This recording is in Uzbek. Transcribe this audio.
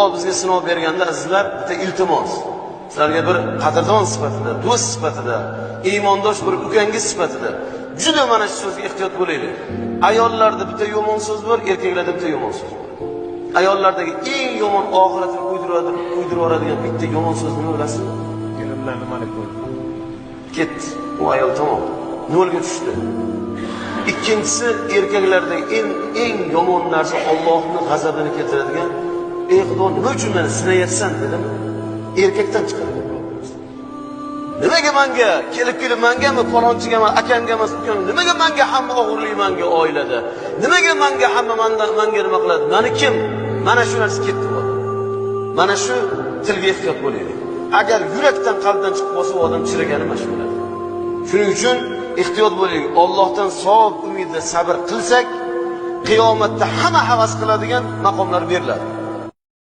Alloh bizga sinov berganda azizlar, bitta iltimos. Sizlarga bir qadrdon sifatida, do'st sifatida, iymondosh bir ukangiz sifatida juda mana shu so'zga ehtiyot bo'laylik. Ayollarda bitta yomon so'z bor, erkaklarda bitta yomon so'z bor. Ayollardagi eng yomon oxiratni uydirib bitta yomon so'z nima bilasizmi? Kelinlarni malik bo'ldi. Ketdi. U ayol tamom. Nolga tushdi. Ikkinchisi, erkaklardagi eng yomon narsa Allohning g'azabini keltiradigan, "Ey Xudo, nima uchun meni sinayapsan?" dedim. Erkakdan chiqadi. Nimaga menga, kelib mengami, falonchigami, akangami, ukam, nimaga menga hamma og'irlik menga oilada? Nimaga menga hamma menga nima qiladi? Meni kim? Mana shu narsa ketdi. Mana shu tilga ehtiyot bo'laylik. Agar yurakdan, qalbdan chiqib qolsa, odam chiragani mana shu bo'ladi. Shuning uchun ehtiyot bo'laylik. Allohdan savob umidida sabr qilsak, qiyomatda hamma havas qiladigan maqomlar beriladi.